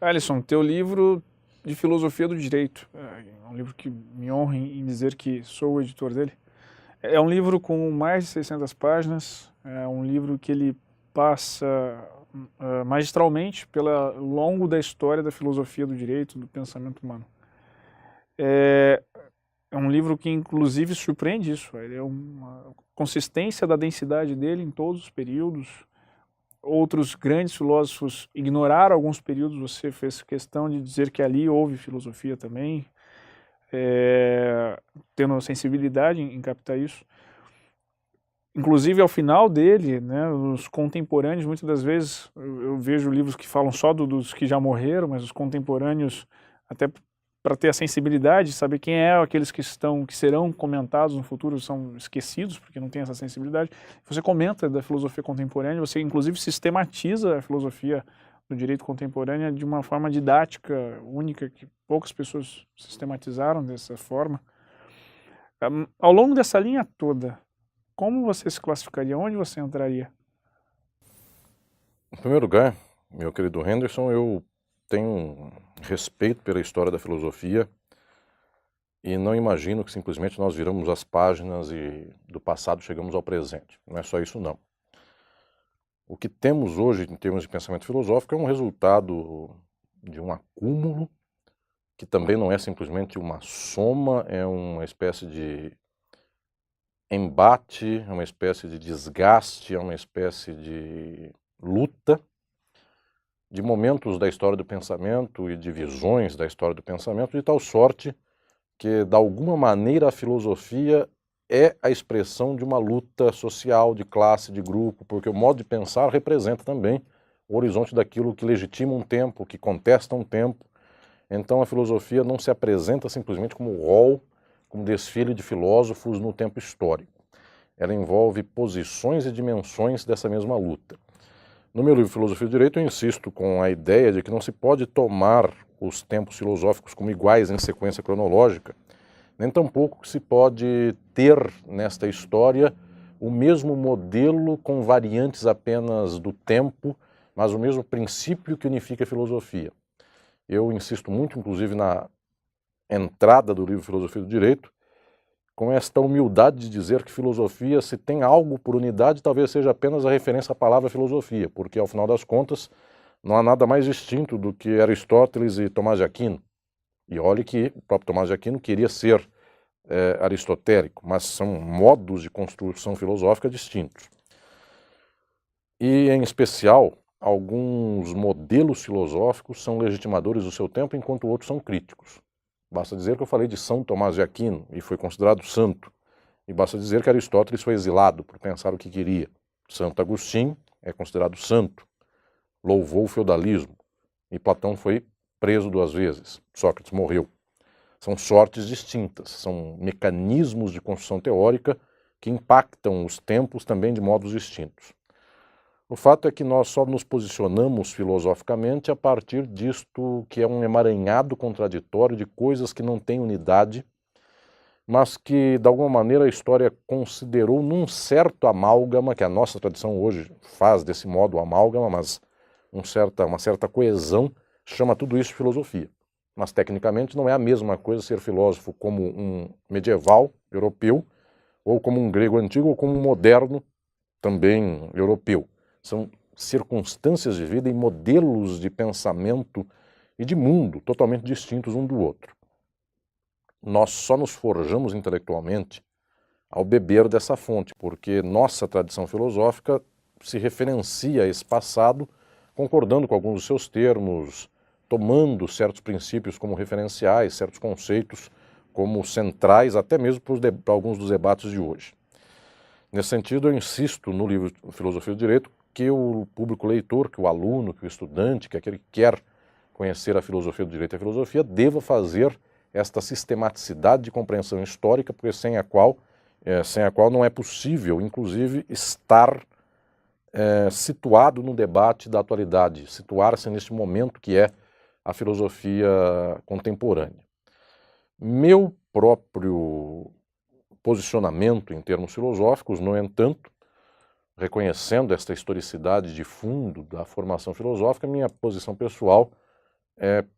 Alisson, teu livro de filosofia do direito, é um livro que me honra em dizer que sou o editor dele. É um livro com mais de 600 páginas, é um livro que ele passa magistralmente pelo longo da história da filosofia do direito, do pensamento humano. É um livro que inclusive surpreende isso, ele é uma consistência da densidade dele em todos os períodos. Outros grandes filósofos ignoraram alguns períodos, você fez questão de dizer que ali houve filosofia também, tendo sensibilidade em captar isso. Inclusive ao final dele, né, os contemporâneos, muitas das vezes eu vejo livros que falam só dos que já morreram, mas os contemporâneos, até para ter a sensibilidade, saber quem é aqueles que serão comentados no futuro, são esquecidos, porque não tem essa sensibilidade. Você comenta da filosofia contemporânea, você inclusive sistematiza a filosofia do direito contemporâneo de uma forma didática, única, que poucas pessoas sistematizaram dessa forma. Ao longo dessa linha toda, como você se classificaria? Onde você entraria? Em primeiro lugar, meu querido Henderson, eu tenho respeito pela história da filosofia e não imagino que simplesmente nós viramos as páginas e do passado chegamos ao presente. Não é só isso, não. O que temos hoje em termos de pensamento filosófico é um resultado de um acúmulo que também não é simplesmente uma soma, é uma espécie de embate, é uma espécie de desgaste, é uma espécie de luta de momentos da história do pensamento e de visões da história do pensamento, de tal sorte que, de alguma maneira, a filosofia é a expressão de uma luta social, de classe, de grupo, porque o modo de pensar representa também o horizonte daquilo que legitima um tempo, que contesta um tempo. Então a filosofia não se apresenta simplesmente como rol, como desfile de filósofos no tempo histórico. Ela envolve posições e dimensões dessa mesma luta. No meu livro Filosofia do Direito eu insisto com a ideia de que não se pode tomar os tempos filosóficos como iguais em sequência cronológica, nem tampouco se pode ter nesta história o mesmo modelo com variantes apenas do tempo, mas o mesmo princípio que unifica a filosofia. Eu insisto muito, inclusive, na entrada do livro Filosofia do Direito, com esta humildade de dizer que filosofia, se tem algo por unidade, talvez seja apenas a referência à palavra filosofia, porque, ao final das contas, não há nada mais distinto do que Aristóteles e Tomás de Aquino. E olhe que o próprio Tomás de Aquino queria ser aristotélico, mas são modos de construção filosófica distintos. E, em especial, alguns modelos filosóficos são legitimadores do seu tempo, enquanto outros são críticos. Basta dizer que eu falei de São Tomás de Aquino e foi considerado santo. E basta dizer que Aristóteles foi exilado por pensar o que queria. Santo Agostinho é considerado santo, louvou o feudalismo. E Platão foi preso 2 vezes. Sócrates morreu. São sortes distintas, são mecanismos de construção teórica que impactam os tempos também de modos distintos. O fato é que nós só nos posicionamos filosoficamente a partir disto que é um emaranhado contraditório de coisas que não têm unidade, mas que, de alguma maneira, a história considerou num certo amálgama, que a nossa tradição hoje faz desse modo o amálgama, mas uma certa coesão, chama tudo isso de filosofia. Mas, tecnicamente, não é a mesma coisa ser filósofo como um medieval europeu, ou como um grego antigo, ou como um moderno também europeu. São circunstâncias de vida e modelos de pensamento e de mundo totalmente distintos um do outro. Nós só nos forjamos intelectualmente ao beber dessa fonte, porque nossa tradição filosófica se referencia a esse passado, concordando com alguns dos seus termos, tomando certos princípios como referenciais, certos conceitos como centrais, até mesmo para alguns dos debates de hoje. Nesse sentido, eu insisto no livro Filosofia do Direito que o público leitor, que o aluno, que o estudante, que aquele que quer conhecer a filosofia do direito e a filosofia, deva fazer esta sistematicidade de compreensão histórica, porque sem a qual não é possível, inclusive, estar situado no debate da atualidade, situar-se neste momento que é a filosofia contemporânea. Meu próprio posicionamento em termos filosóficos, no entanto, reconhecendo esta historicidade de fundo da formação filosófica, minha posição pessoal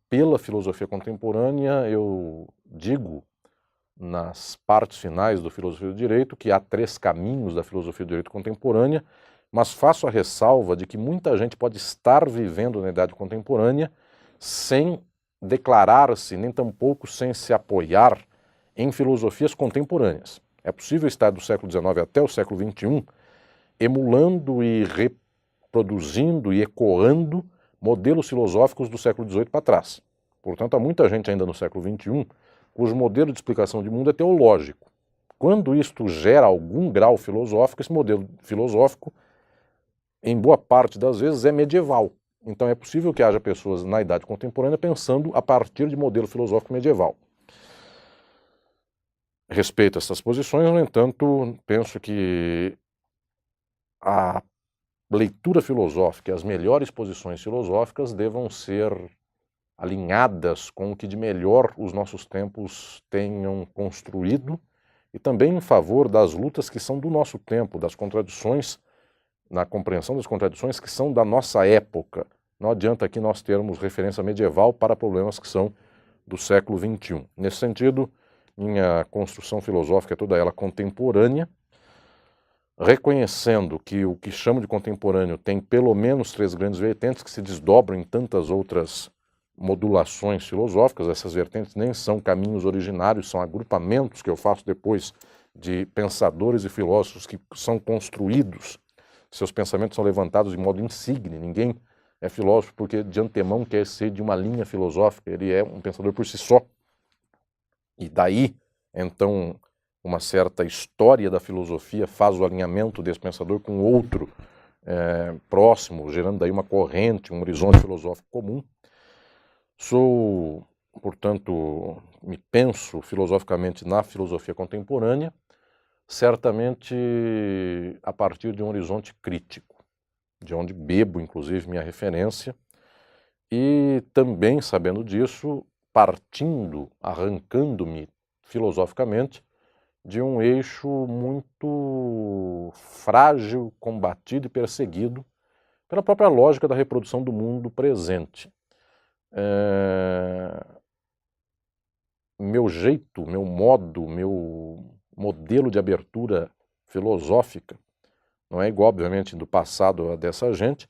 pela filosofia contemporânea, eu digo nas partes finais do Filosofia do Direito que há 3 caminhos da filosofia do direito contemporânea, mas faço a ressalva de que muita gente pode estar vivendo na idade contemporânea sem declarar-se, nem tampouco sem se apoiar em filosofias contemporâneas. É possível estar do século XIX até o século XXI emulando e reproduzindo e ecoando modelos filosóficos do século XVIII para trás. Portanto, há muita gente ainda no século XXI cujo modelo de explicação de mundo é teológico. Quando isto gera algum grau filosófico, esse modelo filosófico, em boa parte das vezes, é medieval. Então é possível que haja pessoas na idade contemporânea pensando a partir de modelo filosófico medieval. Respeito essas posições, no entanto, penso que a leitura filosófica e as melhores posições filosóficas devam ser alinhadas com o que de melhor os nossos tempos tenham construído e também em favor das lutas que são do nosso tempo, das contradições, na compreensão das contradições que são da nossa época. Não adianta aqui nós termos referência medieval para problemas que são do século XXI. Nesse sentido, minha construção filosófica é toda ela contemporânea, reconhecendo que o que chamo de contemporâneo tem pelo menos 3 grandes vertentes que se desdobram em tantas outras modulações filosóficas. Essas vertentes nem são caminhos originários, são agrupamentos que eu faço depois de pensadores e filósofos que são construídos, seus pensamentos são levantados de modo insigne. Ninguém é filósofo porque de antemão quer ser de uma linha filosófica, ele é um pensador por si só. E daí, então, uma certa história da filosofia faz o alinhamento desse pensador com outro próximo, gerando daí uma corrente, um horizonte filosófico comum. Sou, portanto, me penso filosoficamente na filosofia contemporânea, certamente a partir de um horizonte crítico, de onde bebo, inclusive, minha referência, e também, sabendo disso, partindo, arrancando-me filosoficamente de um eixo muito frágil, combatido e perseguido pela própria lógica da reprodução do mundo presente. Meu jeito, meu modo, meu modelo de abertura filosófica não é igual, obviamente, do passado a dessa gente,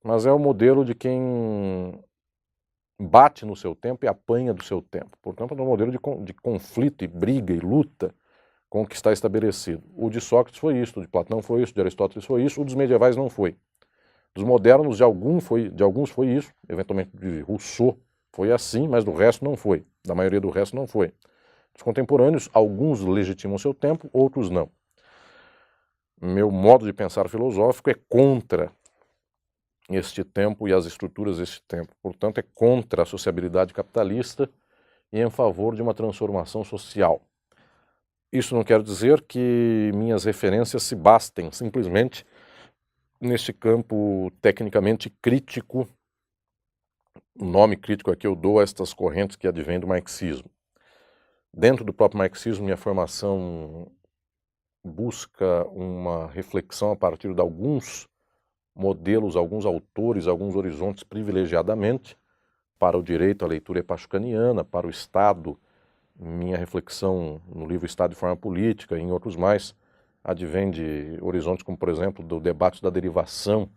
mas é o modelo de quem bate no seu tempo e apanha do seu tempo. Portanto, é um modelo de conflito e briga e luta com o que está estabelecido. O de Sócrates foi isso, o de Platão foi isso, o de Aristóteles foi isso, o dos medievais não foi. Dos modernos, de alguns foi isso, eventualmente de Rousseau foi assim, mas do resto não foi. Da maioria do resto não foi. Dos contemporâneos, alguns legitimam seu tempo, outros não. Meu modo de pensar filosófico é contra este tempo e as estruturas deste tempo. Portanto, é contra a sociabilidade capitalista e em favor de uma transformação social. Isso não quer dizer que minhas referências se bastem simplesmente neste campo tecnicamente crítico. O nome crítico aqui eu dou a estas correntes que advêm do marxismo. Dentro do próprio marxismo, minha formação busca uma reflexão a partir de alguns modelos, alguns autores, alguns horizontes privilegiadamente. Para o direito, a leitura é pachucaniana, para o Estado, minha reflexão no livro Estado e Forma Política e em outros mais, advém de horizontes como, por exemplo, do debate da derivação,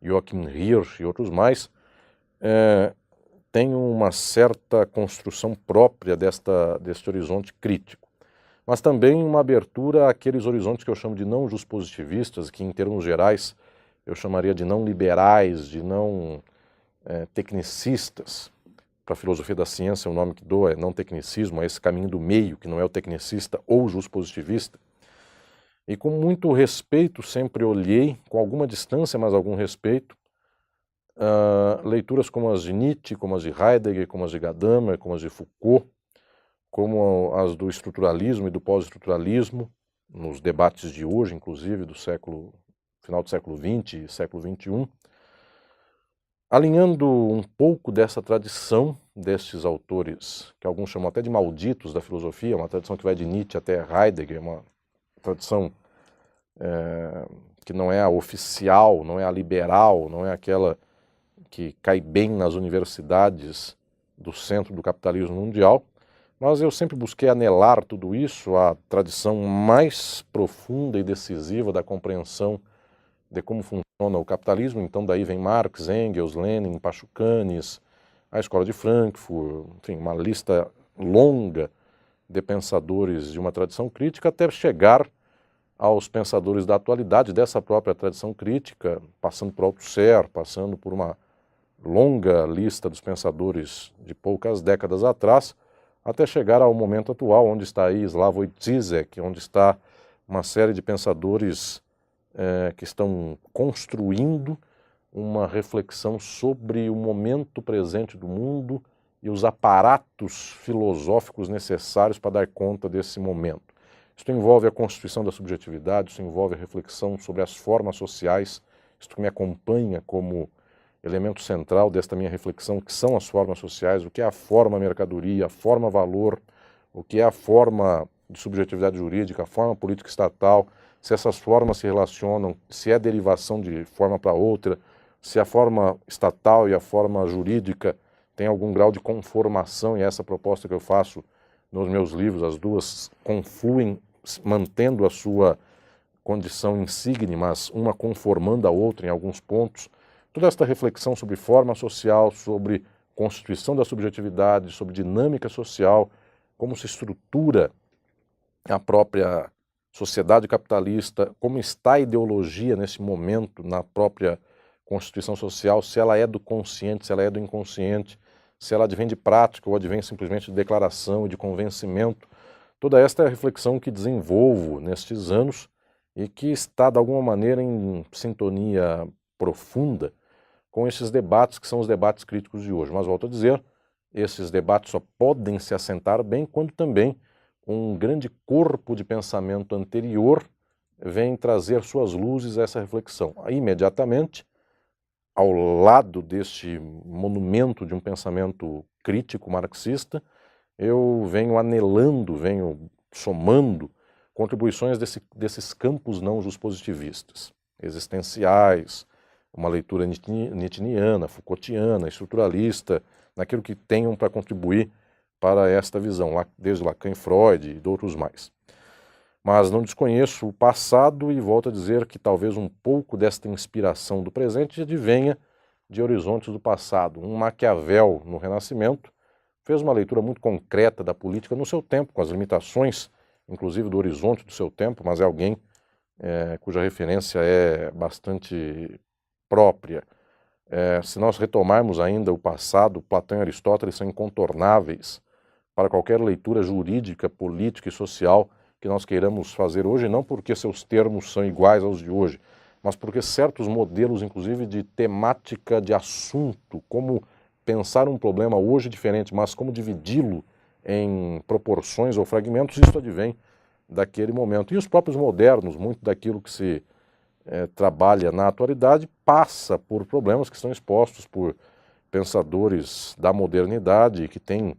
Joachim Hirsch e outros mais, tem uma certa construção própria deste horizonte crítico, mas também uma abertura àqueles horizontes que eu chamo de não juspositivistas, que em termos gerais eu chamaria de não liberais, de não tecnicistas. Para a filosofia da ciência, o nome que dou é não tecnicismo, é esse caminho do meio, que não é o tecnicista ou o juspositivista. E com muito respeito sempre olhei, com alguma distância, mas algum respeito, leituras como as de Nietzsche, como as de Heidegger, como as de Gadamer, como as de Foucault, como as do estruturalismo e do pós-estruturalismo, nos debates de hoje, inclusive, do final do século XX e século XXI, alinhando um pouco dessa tradição destes autores, que alguns chamam até de malditos da filosofia, uma tradição que vai de Nietzsche até Heidegger, uma tradição que não é a oficial, não é a liberal, não é aquela que cai bem nas universidades do centro do capitalismo mundial, mas eu sempre busquei anelar tudo isso à tradição mais profunda e decisiva da compreensão de como funciona o capitalismo. Então daí vem Marx, Engels, Lenin, Pachucanes, a Escola de Frankfurt, enfim, uma lista longa de pensadores de uma tradição crítica, até chegar aos pensadores da atualidade dessa própria tradição crítica, passando por Althusser, passando por uma longa lista dos pensadores de poucas décadas atrás, até chegar ao momento atual, onde está aí Slavoj Zizek, onde está uma série de pensadores que estão construindo uma reflexão sobre o momento presente do mundo e os aparatos filosóficos necessários para dar conta desse momento. Isso envolve a constituição da subjetividade, isso envolve a reflexão sobre as formas sociais, isso que me acompanha como elemento central desta minha reflexão, que são as formas sociais, o que é a forma mercadoria, a forma valor, o que é a forma de subjetividade jurídica, a forma política estatal, se essas formas se relacionam, se é derivação de forma para outra, se a forma estatal e a forma jurídica tem algum grau de conformação, e essa proposta que eu faço nos meus livros, as duas confluem mantendo a sua condição insígne, mas uma conformando a outra em alguns pontos. Toda esta reflexão sobre forma social, sobre constituição da subjetividade, sobre dinâmica social, como se estrutura a própria sociedade capitalista, como está a ideologia nesse momento na própria constituição social, se ela é do consciente, se ela é do inconsciente, se ela advém de prática ou advém simplesmente de declaração e de convencimento. Toda esta é a reflexão que desenvolvo nestes anos e que está, de alguma maneira, em sintonia profunda com esses debates que são os debates críticos de hoje. Mas, volto a dizer, esses debates só podem se assentar bem quando também um grande corpo de pensamento anterior vem trazer suas luzes a essa reflexão. Aí, imediatamente, ao lado deste monumento de um pensamento crítico marxista, eu venho anelando, venho somando contribuições desses campos não positivistas, existenciais, uma leitura nietzscheana, Foucaultiana, estruturalista, naquilo que tenham para contribuir para esta visão, desde Lacan e Freud e de outros mais. Mas não desconheço o passado e volto a dizer que talvez um pouco desta inspiração do presente advenha de horizontes do passado. Um Maquiavel, no Renascimento, fez uma leitura muito concreta da política no seu tempo, com as limitações, inclusive, do horizonte do seu tempo, mas é alguém cuja referência é bastante própria. Se nós retomarmos ainda o passado, Platão e Aristóteles são incontornáveis para qualquer leitura jurídica, política e social que nós queiramos fazer hoje, não porque seus termos são iguais aos de hoje, mas porque certos modelos, inclusive de temática de assunto, como pensar um problema hoje diferente, mas como dividi-lo em proporções ou fragmentos, isso advém daquele momento. E os próprios modernos, muito daquilo que se trabalha na atualidade, passa por problemas que são expostos por pensadores da modernidade que têm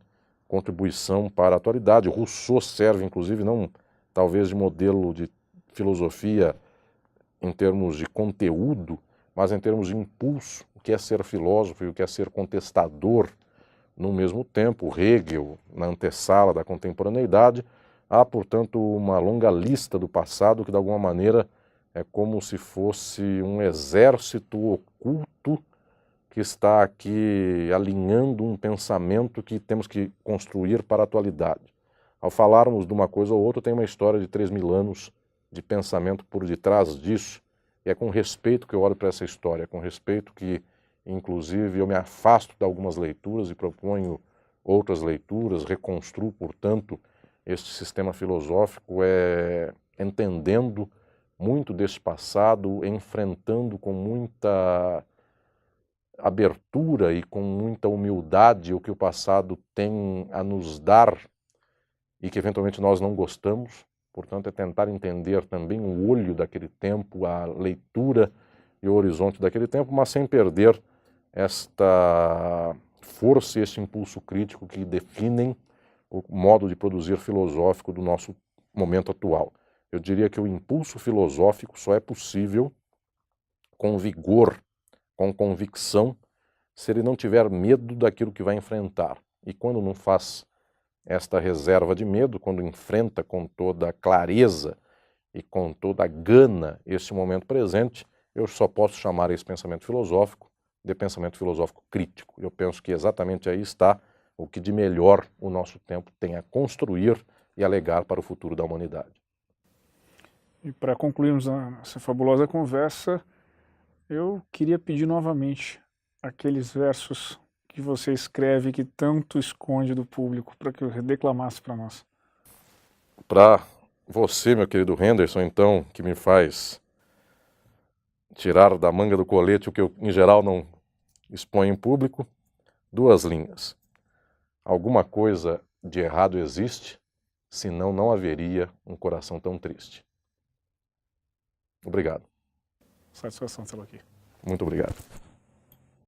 contribuição para a atualidade. Rousseau serve, inclusive, não talvez de modelo de filosofia em termos de conteúdo, mas em termos de impulso, o que é ser filósofo e o que é ser contestador no mesmo tempo. Hegel, na antessala da contemporaneidade, há, portanto, uma longa lista do passado que, de alguma maneira, é como se fosse um exército oculto que está aqui alinhando um pensamento que temos que construir para a atualidade. Ao falarmos de uma coisa ou outra, tem uma história de 3.000 anos de pensamento por detrás disso, e é com respeito que eu olho para essa história, é com respeito que, inclusive, eu me afasto de algumas leituras e proponho outras leituras, reconstruo, portanto, este sistema filosófico, entendendo muito desse passado, enfrentando com muita abertura e com muita humildade o que o passado tem a nos dar e que eventualmente nós não gostamos. Portanto, é tentar entender também o olho daquele tempo, a leitura e o horizonte daquele tempo, mas sem perder esta força e este impulso crítico que definem o modo de produzir filosófico do nosso momento atual. Eu diria que o impulso filosófico só é possível com vigor, com convicção, se ele não tiver medo daquilo que vai enfrentar. E quando não faz esta reserva de medo, quando enfrenta com toda a clareza e com toda a gana este momento presente, eu só posso chamar esse pensamento filosófico de pensamento filosófico crítico. Eu penso que exatamente aí está o que de melhor o nosso tempo tem a construir e a legar para o futuro da humanidade. E para concluirmos essa fabulosa conversa, eu queria pedir novamente aqueles versos que você escreve que tanto esconde do público, para que eu declamasse para nós. Para você, meu querido Henderson, então, que me faz tirar da manga do colete o que eu, em geral, não exponho em público, 2 linhas. Alguma coisa de errado existe, senão não haveria um coração tão triste. Obrigado. Satisfação tê-lo aqui. Muito obrigado.